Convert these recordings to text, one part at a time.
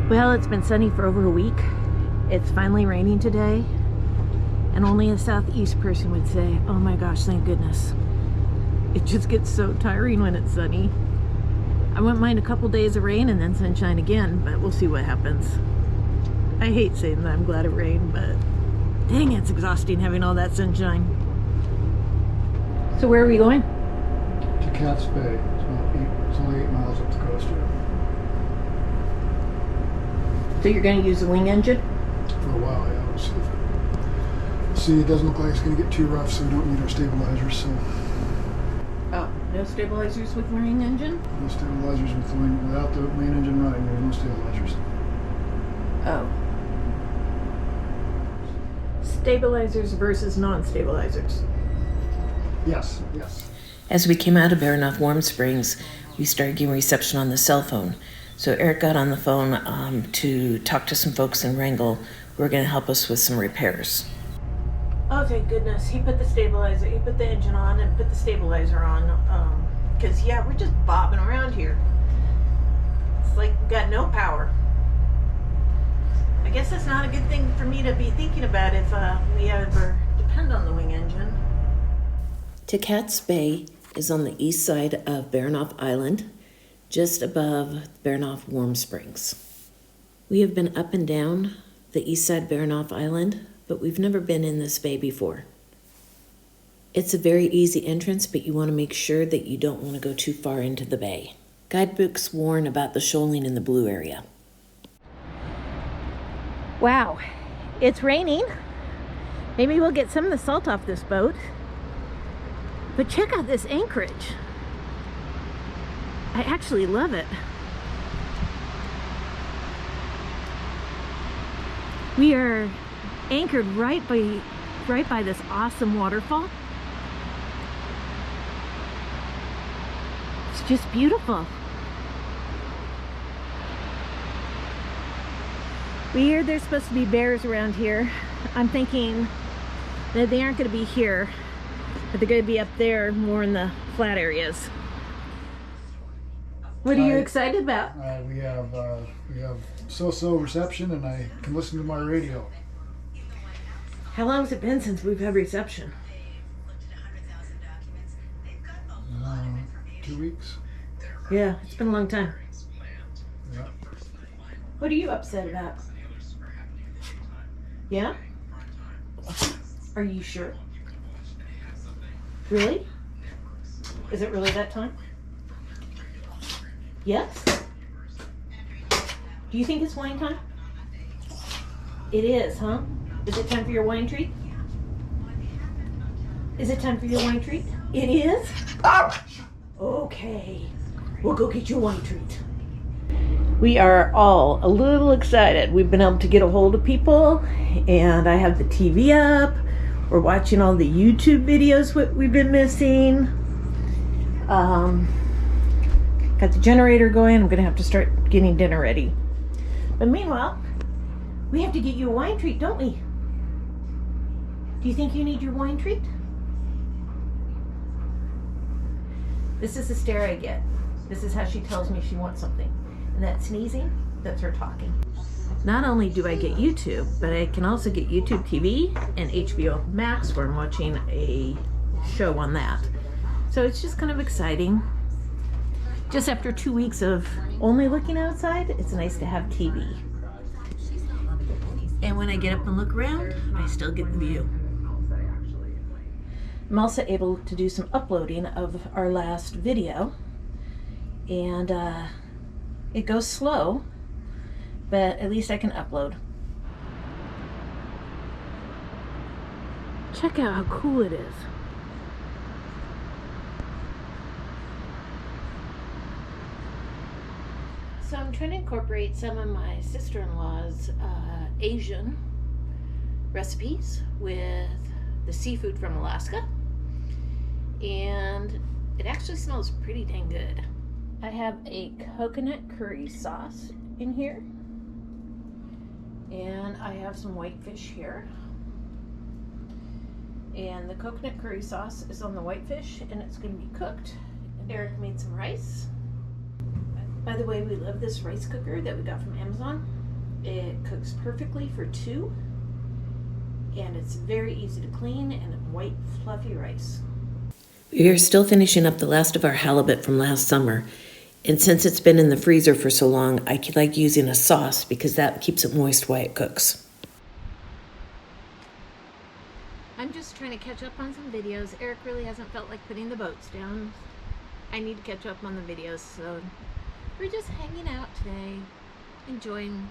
Well, it's been sunny for over a week. It's finally raining today, and only a southeast person would say, oh my gosh, thank goodness. It just gets so tiring when it's sunny. I wouldn't mind a couple days of rain and then sunshine again, but we'll see what happens. I hate saying that I'm glad it rained, but dang, it's exhausting having all that sunshine. So where are we going? Takatz Bay. It's only 8 miles up the coast here. So you're going to use the wing engine? For a while, yeah. We'll see, it doesn't look like it's going to get too rough, so we don't need our stabilizers. So. Oh, no stabilizers with wing engine? No stabilizers with the wing. Without the main engine running, there's no stabilizers. Oh. Stabilizers versus non-stabilizers. Yes, yes. As we came out of Baranof Warm Springs, we started getting reception on the cell phone. So Eric got on the phone to talk to some folks in Wrangell who are going to help us with some repairs. Oh, thank goodness. He put the engine on and put the stabilizer on. Because, yeah, we're just bobbing around here. It's like we've got no power. I guess that's not a good thing for me to be thinking about if we ever depend on the wing engine. Takatz Bay is on the east side of Baranof Island, just above Baranof Warm Springs. We have been up and down the east side of Baranof Island, but we've never been in this bay before. It's a very easy entrance, but you want to make sure that you don't want to go too far into the bay. Guidebooks warn about the shoaling in the blue area. Wow, it's raining. Maybe we'll get some of the salt off this boat. But check out this anchorage. I actually love it. We are anchored right by this awesome waterfall. It's just beautiful. We hear there's supposed to be bears around here. I'm thinking that they aren't going to be here, but they're going to be up there more in the flat areas. What are you excited about? We have so-so reception, and I can listen to my radio. How long has it been since we've had reception? 2 weeks. Yeah, it's been a long time. Yeah. What are you upset about? Yeah? Are you sure? Really? Is it really that time? Yes? Do you think it's wine time? It is, huh? Is it time for your wine treat? Is it time for your wine treat? It is? Okay. We'll go get your wine treat. We are all a little excited. We've been able to get a hold of people, and I have the TV up. We're watching all the YouTube videos we've been missing. Got the generator going. I'm gonna have to start getting dinner ready. But meanwhile, we have to get you a wine treat, don't we? Do you think you need your wine treat? This is the stare I get. This is how she tells me she wants something. And that sneezing, that's her talking. Not only do I get YouTube, but I can also get YouTube TV and HBO Max, where I'm watching a show on that. So it's just kind of exciting. Just after 2 weeks of only looking outside, it's nice to have TV. And when I get up and look around, I still get the view. I'm also able to do some uploading of our last video. And it goes slow, but at least I can upload. Check out how cool it is. So I'm trying to incorporate some of my sister-in-law's Asian recipes with the seafood from Alaska. And it actually smells pretty dang good. I have a coconut curry sauce in here. And I have some whitefish here. And the coconut curry sauce is on the whitefish, and it's going to be cooked. And Eric made some rice. By the way, we love this rice cooker that we got from Amazon. It cooks perfectly for 2, and it's very easy to clean, and white fluffy rice. We are still finishing up the last of our halibut from last summer, and since it's been in the freezer for so long, I like using a sauce because that keeps it moist while it cooks. I'm just trying to catch up on some videos. Eric really hasn't felt like putting the boats down. I need to catch up on the videos, so we're just hanging out today, enjoying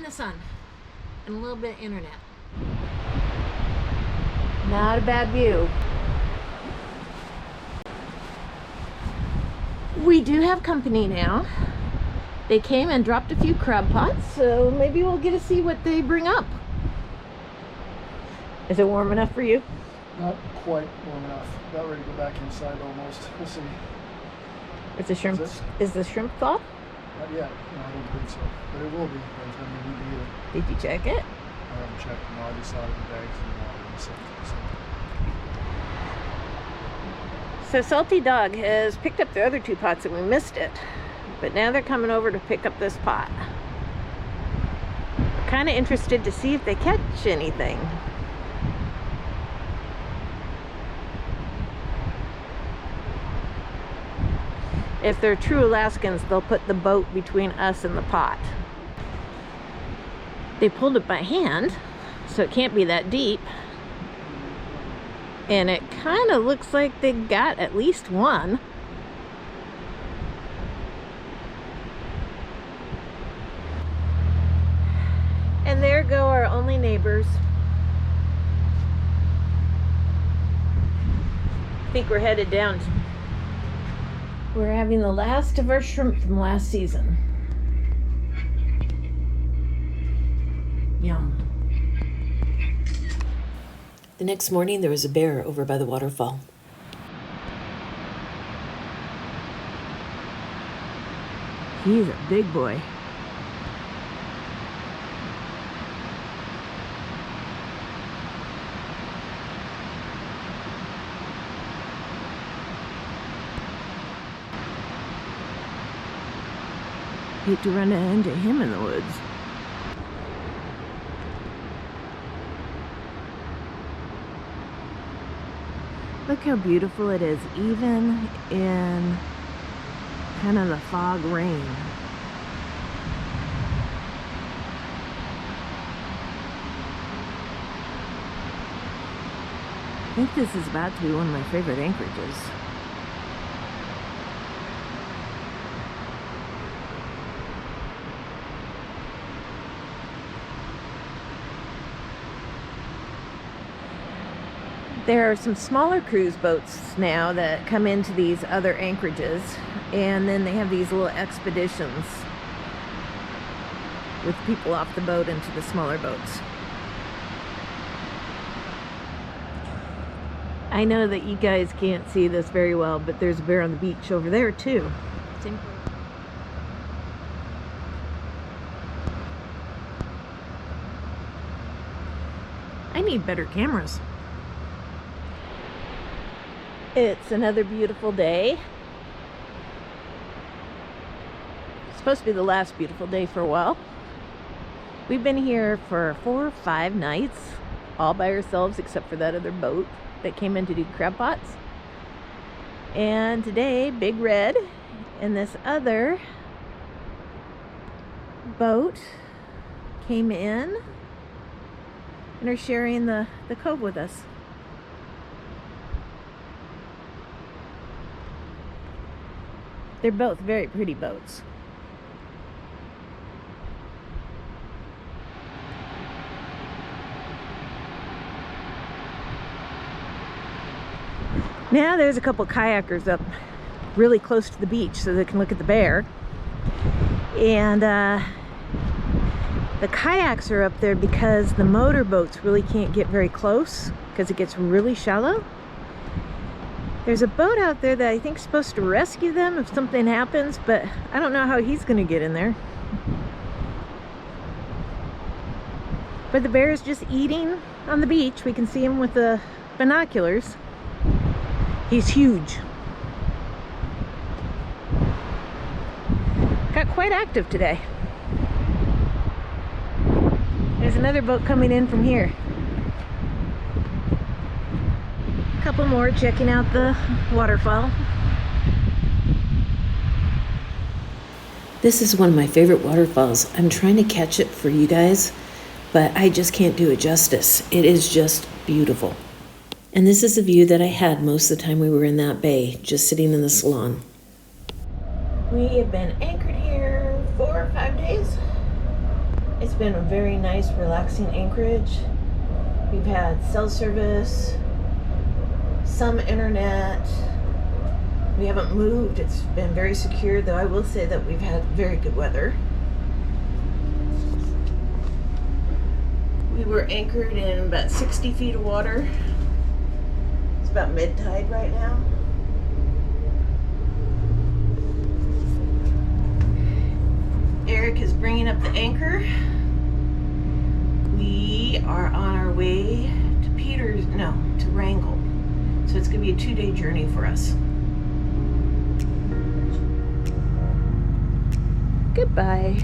the sun and a little bit of internet. Not a bad view. We do have company now. They came and dropped a few crab pots, so maybe we'll get to see what they bring up. Is it warm enough for you? Not quite warm enough. About ready to go back inside almost. We'll see. Is the shrimp thawed? Not yet. No, I don't think so. But it will be by the time we need to eat it. Did you check it? I haven't checked. No, I just saw it in the bags and water and stuff. So Salty Dog has picked up the other 2 pots and we missed it. But now they're coming over to pick up this pot. I'm kind of interested to see if they catch anything. If they're true Alaskans, they'll put the boat between us and the pot. They pulled it by hand, so it can't be that deep. And it kind of looks like they got at least one. And there go our only neighbors. I think we're headed down. We're having the last of our shrimp from last season. Yum. The next morning, there was a bear over by the waterfall. He's a big boy. Hate to run into him in the woods. Look how beautiful it is, even in kind of the fog rain. I think this is about to be one of my favorite anchorages. There are some smaller cruise boats now that come into these other anchorages, and then they have these little expeditions with people off the boat into the smaller boats. I know that you guys can't see this very well, but there's a bear on the beach over there too. I need better cameras. It's another beautiful day. It's supposed to be the last beautiful day for a while. We've been here for 4 or 5 nights, all by ourselves except for that other boat that came in to do crab pots. And today, Big Red and this other boat came in and are sharing the cove with us. They're both very pretty boats. Now there's a couple kayakers up really close to the beach so they can look at the bear. And the kayaks are up there because the motorboats really can't get very close because it gets really shallow. There's a boat out there that I think is supposed to rescue them if something happens, but I don't know how he's going to get in there. But the bear is just eating on the beach. We can see him with the binoculars. He's huge. quite active today. There's another boat coming in from here. A couple more checking out the waterfall. This is one of my favorite waterfalls. I'm trying to catch it for you guys, but I just can't do it justice. It is just beautiful. And this is the view that I had most of the time we were in that bay, just sitting in the salon. We have been anchored here 4 or 5 days. It's been a very nice, relaxing anchorage. We've had cell service, some internet. We haven't moved. It's been very secure, though I will say that we've had very good weather. We were anchored in about 60 feet of water. It's about mid-tide right now. Eric is bringing up the anchor. We are on our way to Wrangell. So it's going to be a 2-day journey for us. Goodbye.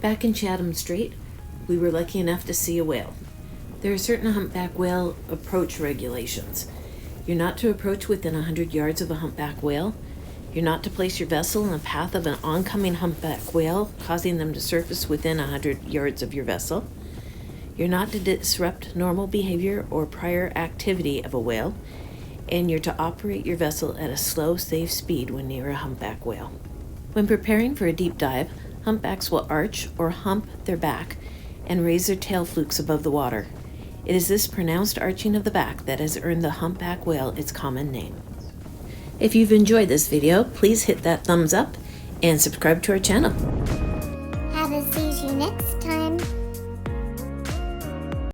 Back in Chatham Strait, we were lucky enough to see a whale. There are certain humpback whale approach regulations. You're not to approach within 100 yards of a humpback whale. You're not to place your vessel in the path of an oncoming humpback whale, causing them to surface within 100 yards of your vessel. You're not to disrupt normal behavior or prior activity of a whale, and you're to operate your vessel at a slow, safe speed when near a humpback whale. When preparing for a deep dive, humpbacks will arch or hump their back and raise their tail flukes above the water. It is this pronounced arching of the back that has earned the humpback whale its common name. If you've enjoyed this video, please hit that thumbs up and subscribe to our channel.